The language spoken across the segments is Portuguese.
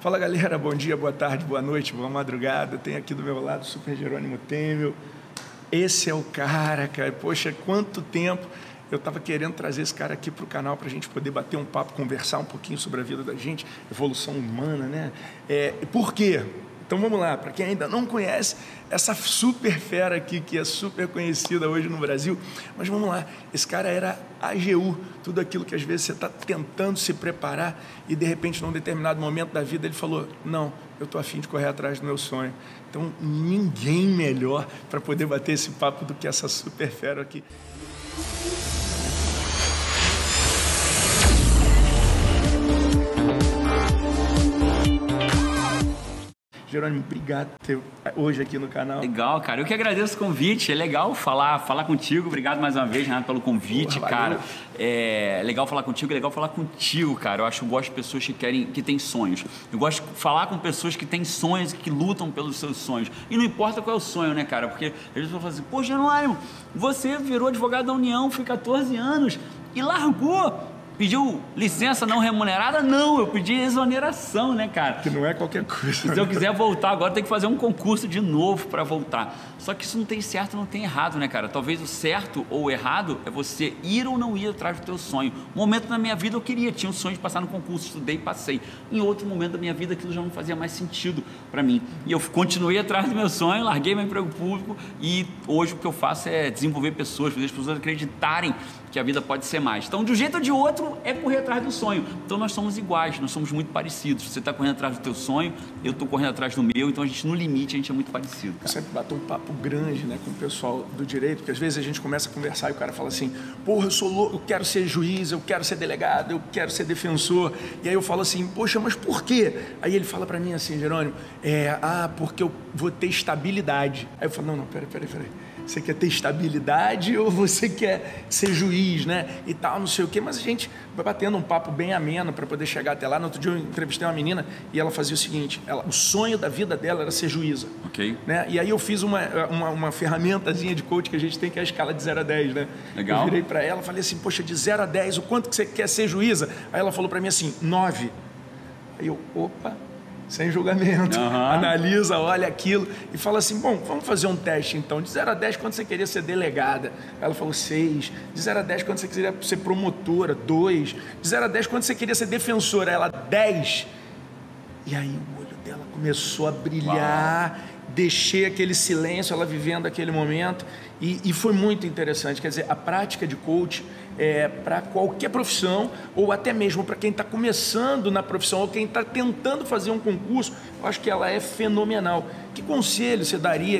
Fala galera, bom dia, boa tarde, boa noite, boa madrugada. Tem aqui do meu lado o Super Jerônimo Temel. Esse é o cara, Poxa, quanto tempo eu estava querendo trazer esse cara aqui para o canal para a gente poder bater um papo, conversar um pouquinho sobre a vida da gente, evolução humana, né? Por quê? Então vamos lá, para quem ainda não conhece essa super fera aqui, que é super conhecida hoje no Brasil, mas vamos lá, esse cara era AGU, tudo aquilo que às vezes você está tentando se preparar e de repente num determinado momento da vida ele falou, não, eu estou a fim de correr atrás do meu sonho. Então ninguém melhor para poder bater esse papo do que essa super fera aqui. Jerônimo, obrigado por ter hoje aqui no canal. Legal, cara. Eu que agradeço o convite. É legal falar contigo. Obrigado mais uma vez, Renato, pelo convite, cara. É legal falar contigo, cara. Eu gosto de pessoas que têm sonhos. Eu gosto de falar com pessoas que têm sonhos, que lutam pelos seus sonhos. E não importa qual é o sonho, né, cara? Porque eles vão falar assim, pô, Jerônimo, você virou advogado da União, foi 14 anos e largou. Pediu licença não remunerada? Não, eu pedi exoneração, né, cara? Que não é qualquer coisa. Se eu quiser voltar agora, tem que fazer um concurso de novo para voltar. Só que isso não tem certo, não tem errado, né, cara? Talvez o certo ou o errado é você ir ou não ir atrás do teu sonho. Um momento na minha vida eu tinha um sonho de passar no concurso, estudei e passei. Em outro momento da minha vida aquilo já não fazia mais sentido para mim. E eu continuei atrás do meu sonho, larguei meu emprego público e hoje o que eu faço é desenvolver pessoas, fazer as pessoas acreditarem que a vida pode ser mais. Então, de um jeito ou de outro, é correr atrás do sonho. Então, nós somos iguais, nós somos muito parecidos. Você está correndo atrás do teu sonho, eu estou correndo atrás do meu, então a gente, no limite, a gente é muito parecido. Eu sempre bato um papo grande, né, com o pessoal do direito, porque às vezes a gente começa a conversar e o cara fala assim, porra, eu sou louco, eu quero ser juiz, eu quero ser delegado, eu quero ser defensor. E aí eu falo assim, poxa, mas por quê? Aí ele fala para mim assim, Jerônimo, porque eu vou ter estabilidade. Aí eu falo, não, peraí. Você quer ter estabilidade ou você quer ser juiz, né? E tal, não sei o quê. Mas a gente vai batendo um papo bem ameno para poder chegar até lá. No outro dia eu entrevistei uma menina e ela fazia o seguinte, o sonho da vida dela era ser juíza. Ok. Né? E aí eu fiz uma ferramentazinha de coach que a gente tem, que é a escala de 0 a 10, né? Legal. Eu virei para ela, falei assim, poxa, de 0 a 10, o quanto que você quer ser juíza? Aí ela falou para mim assim, 9. Aí eu, opa... sem julgamento, analisa, olha aquilo e fala assim, bom, vamos fazer um teste então, de 0 a 10 quando você queria ser delegada? Ela falou 6, de 0 a 10 quando você queria ser promotora, 2, de 0 a 10 quando você queria ser defensora, ela 10. E aí o olho dela começou a brilhar, deixei aquele silêncio, ela vivendo aquele momento e foi muito interessante, quer dizer, a prática de coach para qualquer profissão ou até mesmo para quem está começando na profissão ou quem está tentando fazer um concurso, eu acho que ela é fenomenal. Que conselho você daria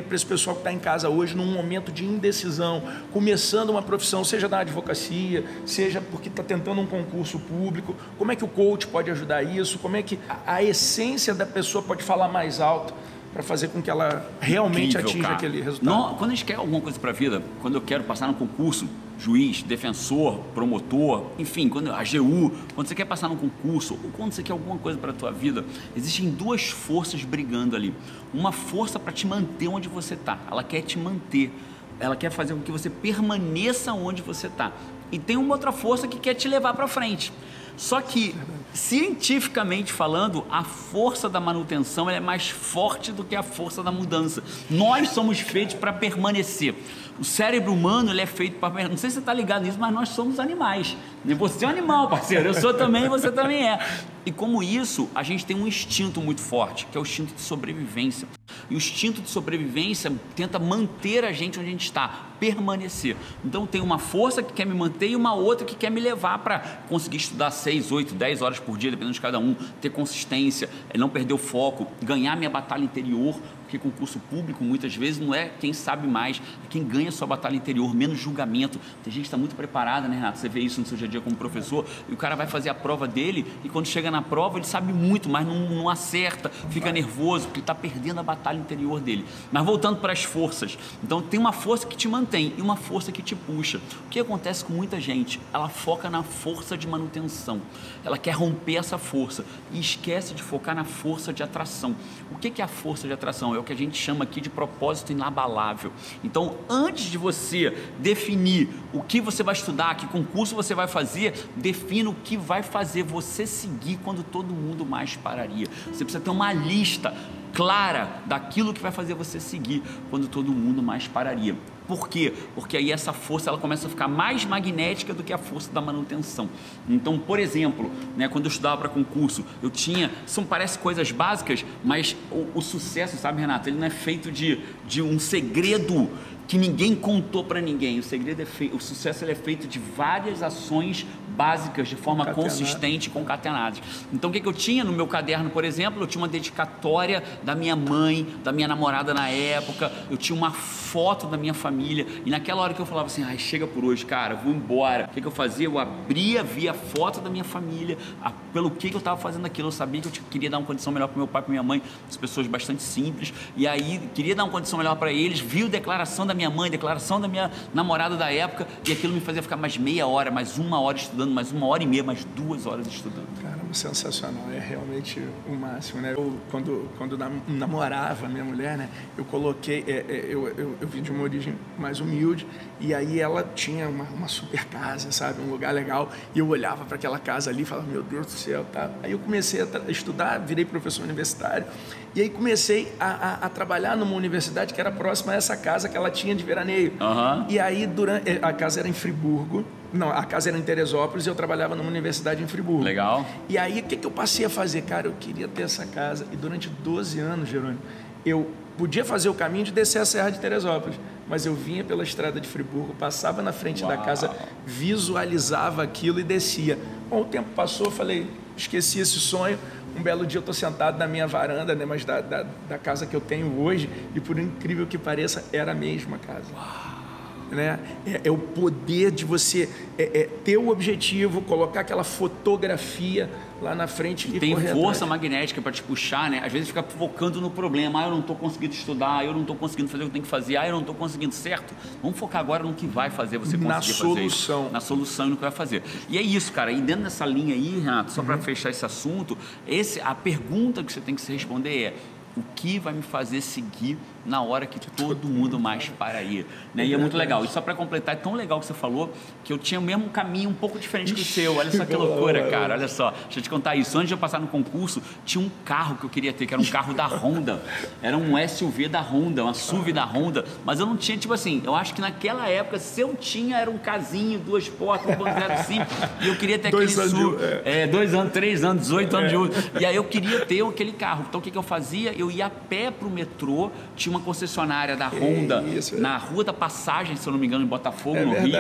para esse pessoal que está em casa hoje num momento de indecisão, começando uma profissão, seja na advocacia, seja porque está tentando um concurso público, como é que o coach pode ajudar isso, como é que a essência da pessoa pode falar mais alto para fazer com que ela realmente atinja aquele resultado? Não, quando a gente quer alguma coisa para a vida, quando eu quero passar no concurso, juiz, defensor, promotor, enfim, AGU, quando você quer passar num concurso ou quando você quer alguma coisa para a tua vida, existem duas forças brigando ali. Uma força para te manter onde você está, ela quer te manter, ela quer fazer com que você permaneça onde você está. E tem uma outra força que quer te levar para frente. Só que, cientificamente falando, a força da manutenção é mais forte do que a força da mudança. Nós somos feitos para permanecer. O cérebro humano ele é feito para... Não sei se você está ligado nisso, mas nós somos animais. Você é um animal, parceiro. Eu sou também e você também é. E como isso, a gente tem um instinto muito forte, que é o instinto de sobrevivência. E o instinto de sobrevivência tenta manter a gente onde a gente está, permanecer. Então tem uma força que quer me manter e uma outra que quer me levar para conseguir estudar 6, 8, 10 horas por dia, dependendo de cada um, ter consistência, não perder o foco, ganhar minha batalha interior, porque concurso público muitas vezes não é quem sabe mais, é quem ganha a sua batalha interior, menos julgamento. Tem gente que está muito preparada, né, Renato? Você vê isso no seu dia a dia como professor e o cara vai fazer a prova dele e quando chega na prova ele sabe muito, mas não acerta, fica nervoso porque ele está perdendo a batalha interior dele. Mas voltando para as forças, então tem uma força que te mantém mantém e uma força que te puxa. O que acontece com muita gente? Ela foca na força de manutenção. Ela quer romper essa força e esquece de focar na força de atração. O que é a força de atração? É o que a gente chama aqui de propósito inabalável. Então, antes de você definir o que você vai estudar, que concurso você vai fazer, defina o que vai fazer você seguir quando todo mundo mais pararia. Você precisa ter uma lista clara daquilo que vai fazer você seguir quando todo mundo mais pararia. Por quê? Porque aí essa força ela começa a ficar mais magnética do que a força da manutenção. Então, por exemplo, né, quando eu estudava para concurso, eu tinha, parece coisas básicas, mas o sucesso, sabe, Renato, ele não é feito de um segredo que ninguém contou para ninguém. O sucesso ele é feito de várias ações básicas, de forma consistente, concatenadas. Então, o que eu tinha no meu caderno, por exemplo? Eu tinha uma dedicatória da minha mãe, da minha namorada na época, eu tinha uma foto da minha família, e naquela hora que eu falava assim, chega por hoje, cara, vou embora. O que eu fazia? Eu abria, via a foto da minha família, pelo que eu estava fazendo aquilo. Eu sabia que eu queria dar uma condição melhor para meu pai, para minha mãe, as pessoas bastante simples, e aí queria dar uma condição melhor para eles, vi a declaração da minha mãe, declaração da minha namorada da época, e aquilo me fazia ficar mais meia hora, mais uma hora estudando, mais uma hora e meia, mais 2 horas estudando. Caramba, sensacional, é realmente o máximo, né? Eu, quando namorava a minha mulher, né, eu coloquei, eu vim de uma origem mais humilde, e aí ela tinha uma super casa, sabe, um lugar legal, e eu olhava para aquela casa ali e falava, meu Deus do céu, tá? Aí eu comecei a estudar, virei professor universitário, e aí comecei a trabalhar numa universidade que era próxima a essa casa que ela tinha de veraneio. E aí, a casa era em Friburgo, não, a casa era em Teresópolis e eu trabalhava numa universidade em Friburgo. Legal. E aí, o que eu passei a fazer? Cara, eu queria ter essa casa, e durante 12 anos, Jerônimo, eu podia fazer o caminho de descer a Serra de Teresópolis, mas eu vinha pela estrada de Friburgo, passava na frente da casa, visualizava aquilo e descia. Bom, o tempo passou, eu falei, esqueci esse sonho. Um belo dia eu estou sentado na minha varanda, né, mas da casa que eu tenho hoje, e por incrível que pareça, era a mesma casa. Né? É o poder de você ter o objetivo, colocar aquela fotografia lá na frente e tem força magnética para te puxar, né? Às vezes fica focando no problema, eu não estou conseguindo estudar, eu não estou conseguindo fazer o que eu tenho que fazer, eu não estou conseguindo, certo? Vamos focar agora no que vai fazer você conseguir fazer isso. Na solução e no que vai fazer. E é isso, cara, e dentro dessa linha aí, Renato, só para fechar esse assunto, a pergunta que você tem que se responder é: o que vai me fazer seguir na hora que todo mundo mais para aí? Né? E é muito legal. E só para completar, é tão legal que você falou que eu tinha o mesmo caminho um pouco diferente do seu. Olha só que loucura, cara. Olha só. Deixa eu te contar isso. Antes de eu passar no concurso, tinha um carro que eu queria ter, que era um carro da Honda. Era um SUV da Honda, uma SUV da Honda. Mas eu não tinha, tipo assim, eu acho que naquela época, se eu tinha, era um casinho, 2 portas, 1.05. E eu queria ter aquele SUV. 2 anos, 3 anos, 18 anos de uso. E aí eu queria ter aquele carro. Então o que eu fazia? Eu ia a pé pro metrô, tinha uma concessionária da Honda na Rua da Passagem, se eu não me engano, em Botafogo, no Rio.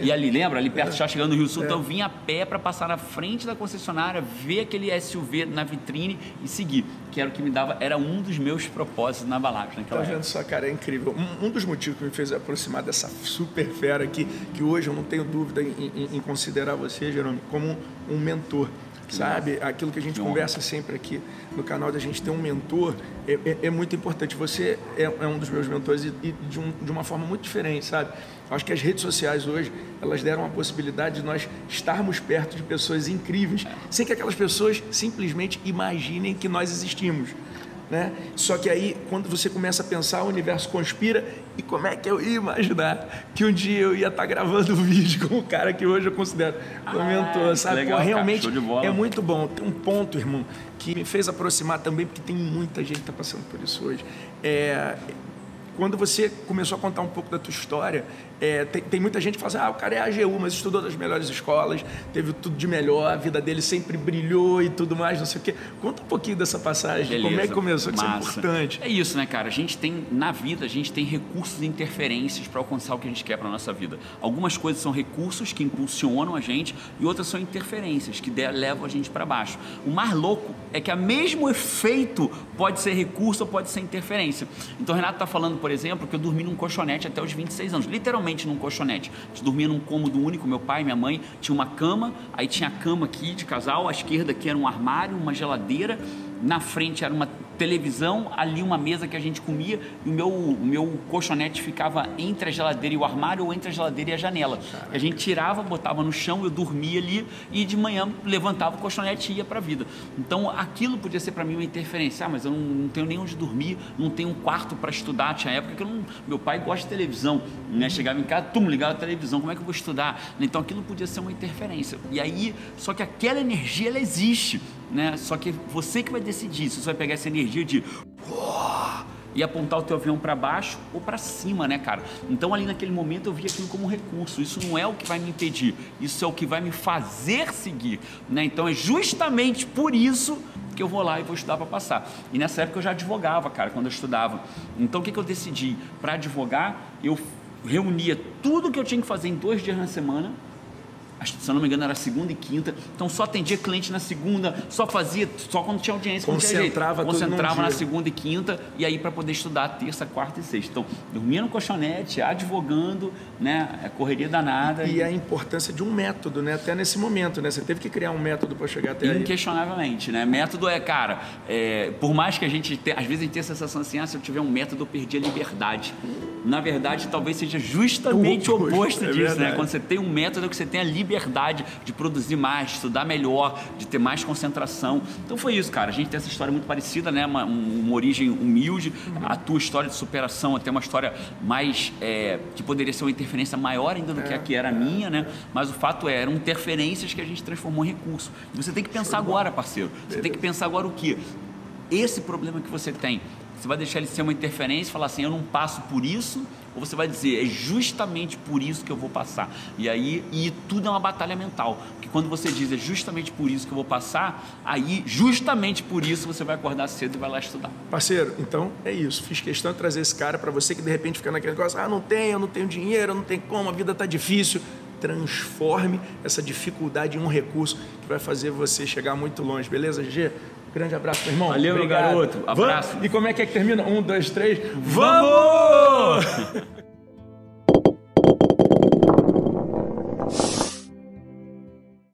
E ali, lembra? Ali perto, já chegando no Rio Sul. Então eu vinha a pé para passar na frente da concessionária, ver aquele SUV na vitrine e seguir. Que era o que me dava, era um dos meus propósitos na Balagem naquela época. Tá vendo só, cara? É incrível. Um dos motivos que me fez aproximar dessa super fera aqui, que hoje eu não tenho dúvida em considerar você, Jerônimo, como um mentor. Sabe, aquilo que a gente conversa sempre aqui no canal, da gente ter um mentor, é muito importante. Você é um dos meus mentores e de uma forma muito diferente, sabe? Acho que as redes sociais hoje, elas deram a possibilidade de nós estarmos perto de pessoas incríveis, sem que aquelas pessoas simplesmente imaginem que nós existimos. Né? Só que aí, quando você começa a pensar, o universo conspira, e como é que eu ia imaginar que um dia eu ia estar gravando um vídeo com o cara que hoje eu considero meu mentor, sabe? Legal, pô, realmente cara, é muito bom. Tem um ponto, irmão, que me fez aproximar também, porque tem muita gente que está passando por isso hoje. Quando você começou a contar um pouco da tua história, tem muita gente que fala assim, o cara é AGU, mas estudou nas melhores escolas, teve tudo de melhor, a vida dele sempre brilhou e tudo mais, não sei o quê. Conta um pouquinho dessa passagem, beleza, como é que começou, que isso é importante. É isso, né, cara? A gente tem, na vida, a gente tem recursos e interferências para alcançar o que a gente quer para a nossa vida. Algumas coisas são recursos que impulsionam a gente e outras são interferências que levam a gente para baixo. O mais louco é que o mesmo efeito pode ser recurso ou pode ser interferência. Então, o Renato está falando, por exemplo, que eu dormi num colchonete até os 26 anos, literalmente num colchonete. A gente dormia num cômodo único, meu pai e minha mãe, tinha uma cama, aí tinha a cama aqui de casal, à esquerda aqui era um armário, uma geladeira, na frente era uma televisão, ali uma mesa que a gente comia, e o meu colchonete ficava entre a geladeira e o armário, ou entre a geladeira e a janela. A gente tirava, botava no chão, eu dormia ali, e de manhã levantava o colchonete e ia para a vida. Então aquilo podia ser para mim uma interferência. Mas eu não tenho nem onde dormir, não tenho um quarto para estudar. Tinha época que meu pai gosta de televisão, né? Chegava em casa, ligava a televisão, como é que eu vou estudar? Então aquilo podia ser uma interferência. E aí, só que aquela energia, ela existe, né? Só que você que vai decidir se você vai pegar essa energia de e apontar o teu avião para baixo ou para cima, né, cara? Então ali naquele momento eu vi aquilo como um recurso. Isso não é o que vai me impedir, isso é o que vai me fazer seguir, né? Então é justamente por isso que eu vou lá e vou estudar para passar. E nessa época eu já advogava, cara, quando eu estudava. Então o que eu decidi? Para advogar, eu reunia tudo que eu tinha que fazer em 2 dias na semana. Se eu não me engano era segunda e quinta, então só atendia cliente na segunda, só quando tinha audiência, concentrava na segunda e quinta, e aí para poder estudar terça, quarta e sexta. Então dormia no colchonete, advogando, né, a correria danada. E a importância de um método, né, até nesse momento, né, você teve que criar um método para chegar até aí. Inquestionavelmente, né, método cara, por mais que a gente, às vezes a gente tenha a sensação assim, se eu tiver um método eu perdi a liberdade. Na verdade, talvez seja justamente o oposto disso, né? Quando você tem um método que você tem a liberdade de produzir mais, de estudar melhor, de ter mais concentração. Então foi isso, cara. A gente tem essa história muito parecida, né? Uma origem humilde. A tua história de superação até uma história mais que poderia ser uma interferência maior ainda do que a que era a minha, né? Mas o fato eram interferências que a gente transformou em recurso. E você tem que pensar agora, parceiro. Você tem que pensar agora o quê? Esse problema que você tem, você vai deixar ele ser uma interferência e falar assim, eu não passo por isso, ou você vai dizer, é justamente por isso que eu vou passar. E tudo é uma batalha mental, porque quando você diz, é justamente por isso que eu vou passar, aí justamente por isso você vai acordar cedo e vai lá estudar. Parceiro, então é isso, fiz questão de trazer esse cara para você que de repente fica naquele negócio, eu não tenho dinheiro, não tem como, a vida tá difícil. Transforme essa dificuldade em um recurso que vai fazer você chegar muito longe, beleza, GG? Grande abraço, meu irmão. Valeu, meu garoto. Abraço. E como é que termina? 1, 2, 3. Vamos!